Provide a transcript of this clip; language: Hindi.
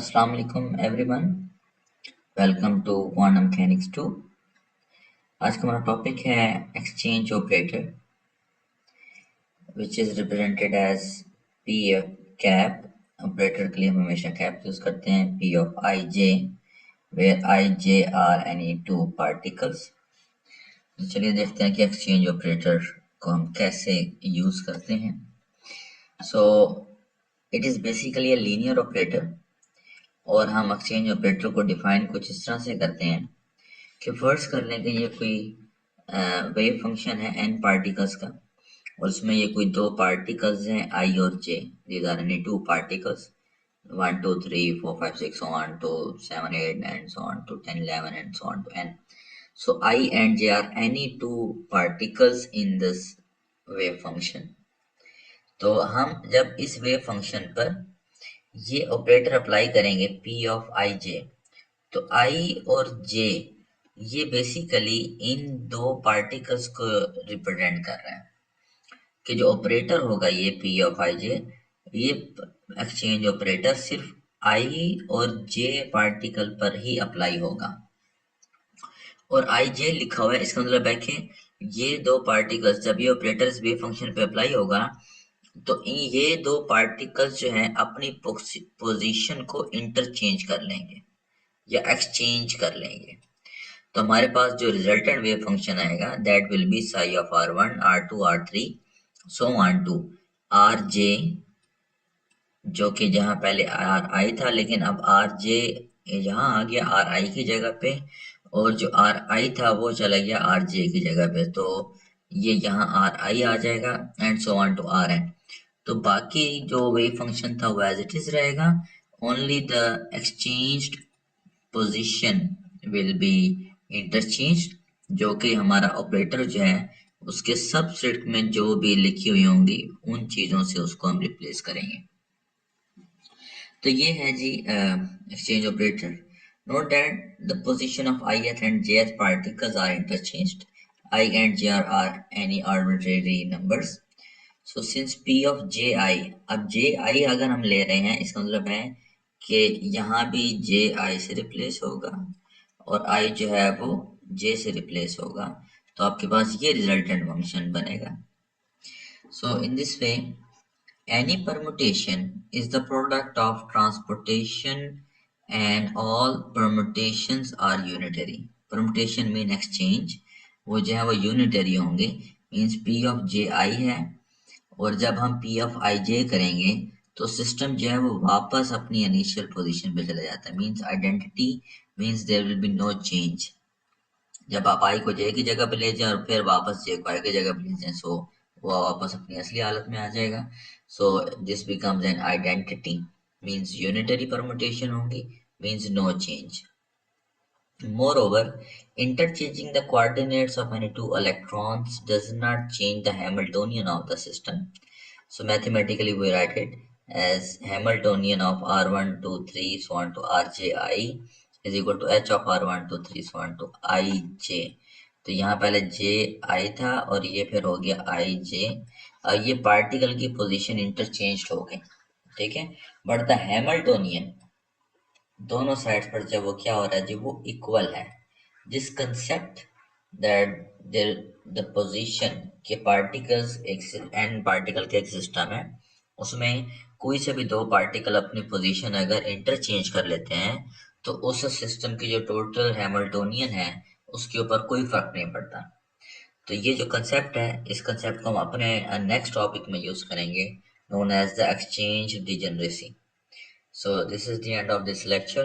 Assalamu alaikum everyone. Welcome to Quantum Mechanics 2. आज का हमारा टॉपिक है exchange operator which is represented as P of cap. Operator के लिए हम हमेशा कैप यूज करते हैं P of ij where ij are any two particles. तो चलिए देखते हैं कि एक्सचेंज ऑपरेटर को हम कैसे यूज करते हैं. So it is basically a linear operator. और हम एक्सचेंज ऑपरेटर को डिफाइन कुछ इस तरह से करते हैं कि फर्स्ट कर लें कि ये कोई वेव फंक्शन है n पार्टिकल्स का और उसमें ये कोई दो पार्टिकल्स हैं i और j. These are any two particles 1 2 3 4 5 6 so on to 7 8 and so on to 10 11 and so on to n. So I and j are any two particles in this wave function. तो हम जब इस वेव फंक्शन पर ये ऑपरेटर अप्लाई करेंगे P of ij, तो I और J ये बेसिकली इन दो पार्टिकल्स को रिप्रेजेंट कर रहा है कि जो ऑपरेटर होगा ये P of ij, ये एक्सचेंज ऑपरेटर सिर्फ I और J पार्टिकल पर ही अप्लाई होगा. और ij लिखा हुआ है, इसका मतलब है कि ये दो पार्टिकल्स जब ये ऑपरेटर इस वेव फंक्शन पे अप्लाई होगा तो ये दो पार्टिकल्स जो हैं अपनी पोजीशन को इंटरचेंज कर लेंगे या एक्सचेंज कर लेंगे. तो हमारे पास जो रिजल्टेंट वेव फंक्शन आएगा that will be psi of r1 r2 r3 so on to rj, जो कि जहां पहले ri था लेकिन अब rj यहाँ आ गया ri की जगह पे और जो ri था वो चला गया rj की जगह पे, तो ये यहाँ ri आ जाएगा and so on to rn. तो बाकी जो वेव फंक्शन था वो एज इट इज रहेगा, only the exchanged position will be interchange, जो कि हमारा ऑपरेटर जो है उसके सबसेट में जो भी लिखी हुई होंगी उन चीजों से उसको हम रिप्लेस करेंगे. तो ये है जी exchange operator. Note that the position of ith and jth particles are interchanged. I and j are any arbitrary numbers. So since P of ji, अब ji अगर हम ले रहे हैं इसका मतलब है कि यहाँ भी ji से रिप्लेस होगा और i जो है वो j से रिप्लेस होगा, तो आपके पास ये रिजल्टेंट फंक्शन बनेगा. So in this way any permutation is the product of transportation and all permutations are unitary. Permutation mean exchange, वो जो है वो unitary होंगे, means P of ji है और जब हम P of ij करेंगे तो सिस्टम जो है वो वापस अपनी इनिशियल पोजीशन पे चला जाता है. Means identity means there will be no change. जब आप i को j की जगह पे ले जाएं और फिर वापस j को i की जगह पे ले जाएं, सो वो वापस अपनी असली हालत में आ जाएगा. So this becomes an identity, means unitary permutation होंगी, means no change. Moreover, interchanging the coordinates of any two electrons does not change the Hamiltonian of the system. So mathematically we write it as Hamiltonian of r1 2 3 so on to rji is equal to h of r1 2 3 so on to ij. तो यहाँ पहले j i था और ये फिर हो गया ij. और ये पार्टिकल की पोजीशन इंटरचेंज हो गई, ठीक है. बट द हैमिल्टोनियन दोनों साइड्स पर जब वो क्या हो रहा है जी, वो इक्वल है. जिस कंसेप्ट दैट द पोजीशन के पार्टिकल्स एक n पार्टिकल के एक सिस्टम है, उसमें कोई से भी दो पार्टिकल अपनी पोजीशन अगर इंटरचेंज कर लेते हैं तो उस सिस्टम की जो टोटल हैमिल्टोनियन है उसके ऊपर कोई फर्क नहीं पड़ता. तो ये जो कंसेप्ट है, इस कंसेप्ट को हम अपने नेक्स्ट टॉपिक में यूज करेंगे, known as the exchange degeneracy. So this is the end of this lecture.